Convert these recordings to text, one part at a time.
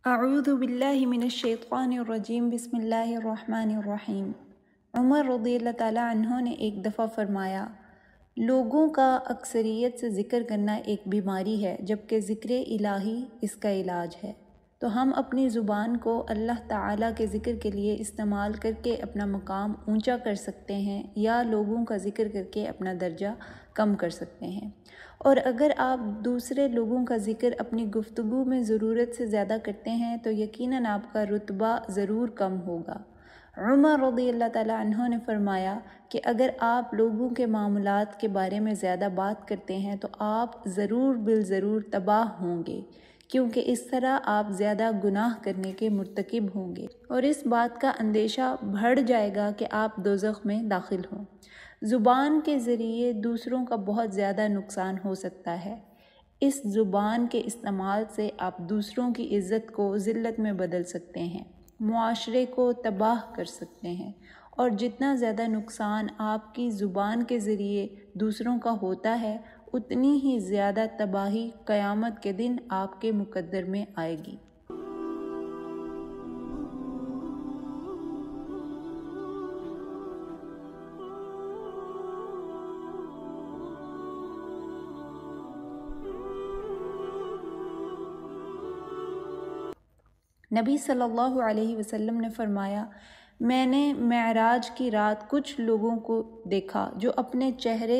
اعوذ باللہ من الشیطان الرجیم بسم اللہ الرحمن الرحیم۔ عمر رضی اللہ تعالیٰ عنہ نے ایک دفعہ فرمایا، لوگوں کا اکثریت سے ذکر کرنا ایک بیماری ہے جبکہ ذکر الہی اس کا علاج ہے۔ تو ہم اپنی زبان کو اللہ تعالیٰ کے ذکر کے لیے استعمال کر کے اپنا مقام اونچا کر سکتے ہیں یا لوگوں کا ذکر کر کے اپنا درجہ کم کر سکتے ہیں۔ اور اگر آپ دوسرے لوگوں کا ذکر اپنی گفتگو میں ضرورت سے زیادہ کرتے ہیں تو یقیناً آپ کا رتبہ ضرور کم ہوگا۔ عمر رضی اللہ تعالیٰ عنہ نے فرمایا کہ اگر آپ لوگوں کے معاملات کے بارے میں زیادہ بات کرتے ہیں تو آپ ضرور بالضرور تباہ ہوں گے، کیونکہ اس طرح آپ زیادہ گناہ کرنے کے مرتکب ہوں گے اور اس بات کا اندیشہ بڑھ جائے گا کہ آپ دوزخ میں داخل ہوں۔ زبان کے ذریعے دوسروں کا بہت زیادہ نقصان ہو سکتا ہے۔ اس زبان کے استعمال سے آپ دوسروں کی عزت کو ذلت میں بدل سکتے ہیں، معاشرے کو تباہ کر سکتے ہیں، اور جتنا زیادہ نقصان آپ کی زبان کے ذریعے دوسروں کا ہوتا ہے اتنی ہی زیادہ تباہی قیامت کے دن آپ کے مقدر میں آئے گی۔ نبی صلی اللہ علیہ وسلم نے فرمایا، میں نے معراج کی رات کچھ لوگوں کو دیکھا جو اپنے چہرے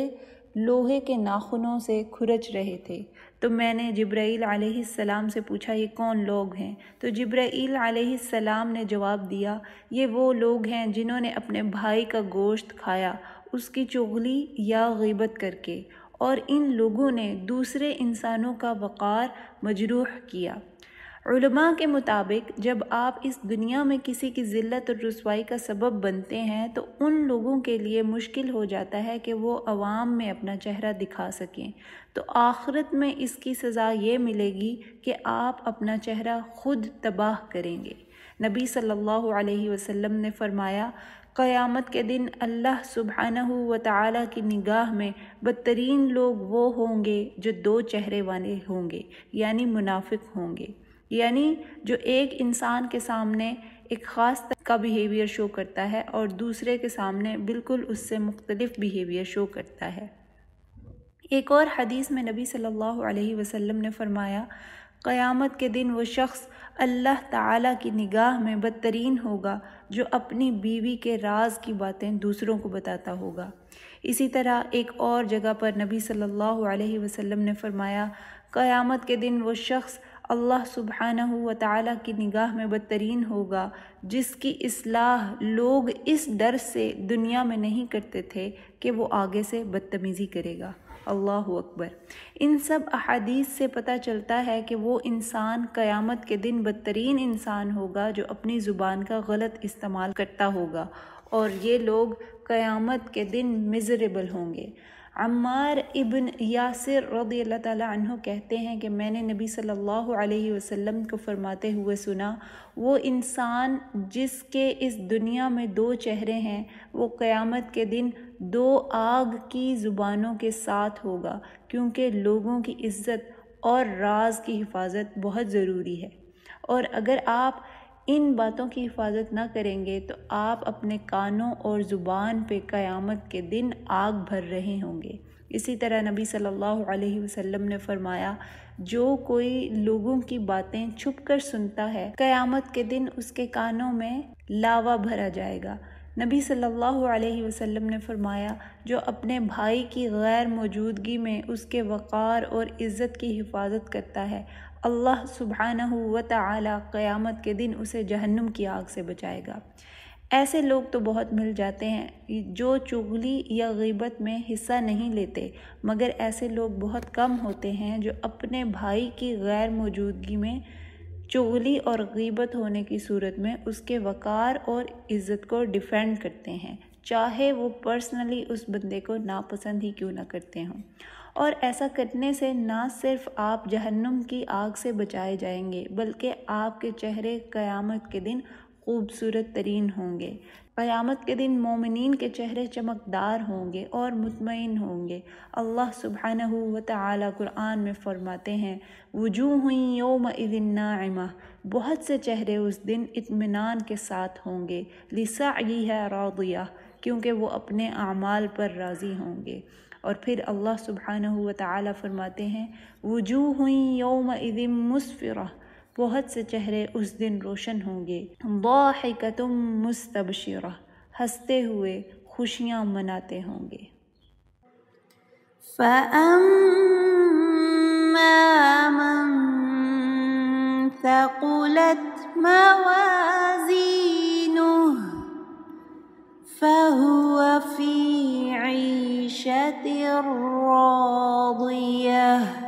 لوہے کے ناخنوں سے کھرچ رہے تھے، تو میں نے جبرائیل علیہ السلام سے پوچھا یہ کون لوگ ہیں؟ تو جبرائیل علیہ السلام نے جواب دیا، یہ وہ لوگ ہیں جنہوں نے اپنے بھائی کا گوشت کھایا اس کی چغلی یا غیبت کر کے، اور ان لوگوں نے دوسرے انسانوں کا وقار مجروح کیا۔ علماء کے مطابق جب آپ اس دنیا میں کسی کی ذلت اور رسوائی کا سبب بنتے ہیں تو ان لوگوں کے لیے مشکل ہو جاتا ہے کہ وہ عوام میں اپنا چہرہ دکھا سکیں، تو آخرت میں اس کی سزا یہ ملے گی کہ آپ اپنا چہرہ خود تباہ کریں گے۔ نبی صلی اللہ علیہ وسلم نے فرمایا، قیامت کے دن اللہ سبحانہ و تعالیٰ کی نگاہ میں بدترین لوگ وہ ہوں گے جو دو چہرے والے ہوں گے، یعنی منافق ہوں گے، یعنی جو ایک انسان کے سامنے ایک خاص طرح کا بیہیویئر شو کرتا ہے اور دوسرے کے سامنے بالکل اس سے مختلف بیہیویئر شو کرتا ہے۔ ایک اور حدیث میں نبی صلی اللہ علیہ وسلم نے فرمایا، قیامت کے دن وہ شخص اللہ تعالیٰ کی نگاہ میں بدترین ہوگا جو اپنی بیوی کے راز کی باتیں دوسروں کو بتاتا ہوگا۔ اسی طرح ایک اور جگہ پر نبی صلی اللہ علیہ وسلم نے فرمایا، قیامت کے دن وہ شخص اللہ سبحانہ و تعالیٰ کی نگاہ میں بدترین ہوگا جس کی اصلاح لوگ اس ڈر سے دنیا میں نہیں کرتے تھے کہ وہ آگے سے بدتمیزی کرے گا۔ اللہ اکبر۔ ان سب احادیث سے پتہ چلتا ہے کہ وہ انسان قیامت کے دن بدترین انسان ہوگا جو اپنی زبان کا غلط استعمال کرتا ہوگا، اور یہ لوگ قیامت کے دن مزریبل ہوں گے۔ عمار ابن یاسر رضی اللہ تعالیٰ عنہ کہتے ہیں کہ میں نے نبی صلی اللہ علیہ وسلم کو فرماتے ہوئے سنا، وہ انسان جس کے اس دنیا میں دو چہرے ہیں وہ قیامت کے دن دو آگ کی زبانوں کے ساتھ ہوگا، کیونکہ لوگوں کی عزت اور راز کی حفاظت بہت ضروری ہے، اور اگر آپ ان باتوں کی حفاظت نہ کریں گے تو آپ اپنے کانوں اور زبان پہ قیامت کے دن آگ بھر رہے ہوں گے۔ اسی طرح نبی صلی اللہ علیہ وسلم نے فرمایا، جو کوئی لوگوں کی باتیں چھپ کر سنتا ہے قیامت کے دن اس کے کانوں میں لاوا بھرا جائے گا۔ نبی صلی اللہ علیہ وسلم نے فرمایا، جو اپنے بھائی کی غیر موجودگی میں اس کے وقار اور عزت کی حفاظت کرتا ہے، اللہ سبحانہ و تعالی قیامت کے دن اسے جہنم کی آگ سے بچائے گا۔ ایسے لوگ تو بہت مل جاتے ہیں جو چغلی یا غیبت میں حصہ نہیں لیتے، مگر ایسے لوگ بہت کم ہوتے ہیں جو اپنے بھائی کی غیر موجودگی میں چغلی اور غیبت ہونے کی صورت میں اس کے وقار اور عزت کو ڈیفینڈ کرتے ہیں، چاہے وہ پرسنلی اس بندے کو ناپسند ہی کیوں نہ کرتے ہوں۔ اور ایسا کرنے سے نہ صرف آپ جہنم کی آگ سے بچائے جائیں گے بلکہ آپ کے چہرے قیامت کے دن خوبصورت ترین ہوں گے۔ قیامت کے دن مومنین کے چہرے چمکدار ہوں گے اور مطمئن ہوں گے۔ اللہ سبحانہ و تعالی قرآن میں فرماتے ہیں وجوہ یومئذ ناعمہ، بہت سے چہرے اس دن اطمینان کے ساتھ ہوں گے، لسعیہا راضیہ، کیونکہ وہ اپنے اعمال پر راضی ہوں گے۔ اور پھر اللہ سبحانہ و تعالی فرماتے ہیں وجوہ یومئذ مسفرہ، بہت سے چہرے اس دن روشن ہوں گے، ضاحکۃ مستبشرہ، ہنستے ہوئے خوشیاں مناتے ہوں گے۔ فَأَمَّا مَن ثَقُلَتْ مَوَازِينُهُ فَهُوَ فِي عِيشَةٍ رَاضِيَةٍ